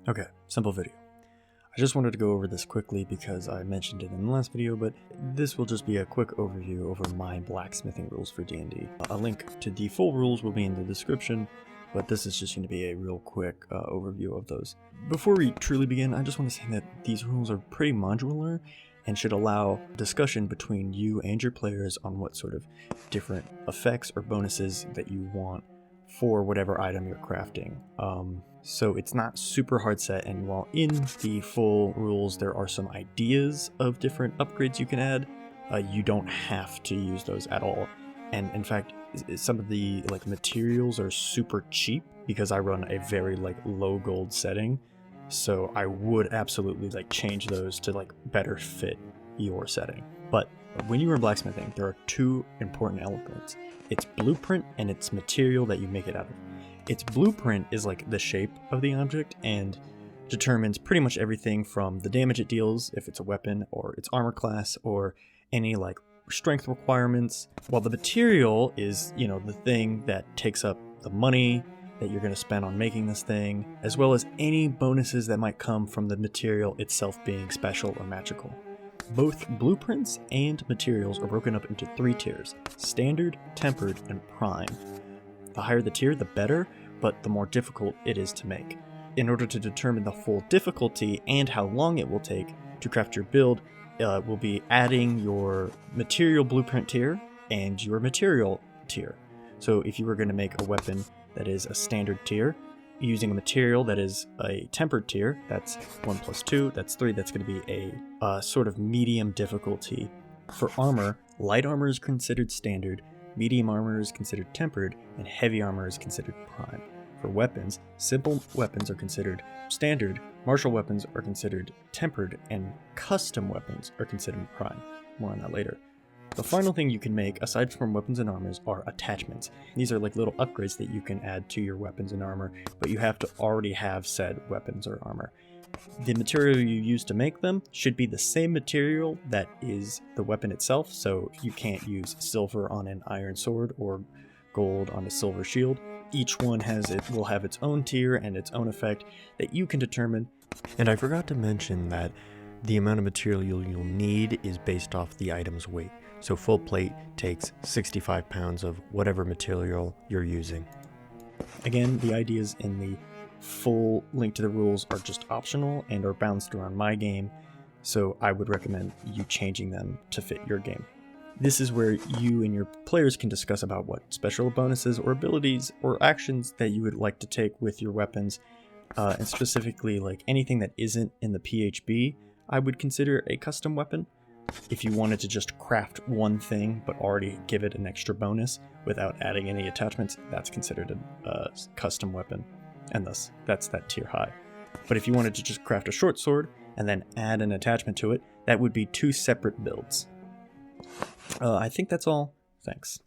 Okay, simple video. I just wanted to go over this quickly because I mentioned it in the last video, but this will just be a quick overview over my blacksmithing rules for D&D. A link to the full rules will be in the description, but this is just going to be a real quick overview of those. Before we truly begin, I just want to say that these rules are pretty modular and should allow discussion between you and your players on what sort of different effects or bonuses that you want for whatever item you're crafting. So it's not super hard set, and while in the full rules there are some ideas of different upgrades you can add, you don't have to use those at all. And in fact, some of the materials are super cheap because I run a very low gold setting, so I would absolutely change those to better fit your setting. But when you are blacksmithing, there are two important elements. Its blueprint and its material that you make it out of. Its blueprint is the shape of the object and determines pretty much everything from the damage it deals, if it's a weapon, or its armor class, or any strength requirements, while the material is, the thing that takes up the money that you're going to spend on making this thing, as well as any bonuses that might come from the material itself being special or magical. Both blueprints and materials are broken up into 3 tiers: standard, tempered, and prime. The higher the tier, the better, but the more difficult it is to make. In order to determine the full difficulty and how long it will take to craft your build, we'll be adding your material blueprint tier and your material tier. So if you were going to make a weapon that is a standard tier, using a material that is a tempered tier, that's 1 + 2, that's 3, that's going to be a sort of medium difficulty. For armor, light armor is considered standard, medium armor is considered tempered, and heavy armor is considered prime. For weapons, simple weapons are considered standard, martial weapons are considered tempered, and custom weapons are considered prime. More on that later. The final thing you can make, aside from weapons and armors, are attachments. These are little upgrades that you can add to your weapons and armor, but you have to already have said weapons or armor. The material you use to make them should be the same material that is the weapon itself, so you can't use silver on an iron sword or gold on a silver shield. Each one will have its own tier and its own effect that you can determine. And I forgot to mention that the amount of material you'll need is based off the item's weight. So full plate takes 65 pounds of whatever material you're using. Again, the ideas in the full link to the rules are just optional and are bounced around my game, so I would recommend you changing them to fit your game. This is where you and your players can discuss about what special bonuses or abilities or actions that you would like to take with your weapons, and specifically anything that isn't in the PHB, I would consider a custom weapon. If you wanted to just craft one thing but already give it an extra bonus without adding any attachments, that's considered a custom weapon, and thus that's that tier high. But if you wanted to just craft a short sword and then add an attachment to it, that would be 2 separate builds. I think that's all. Thanks.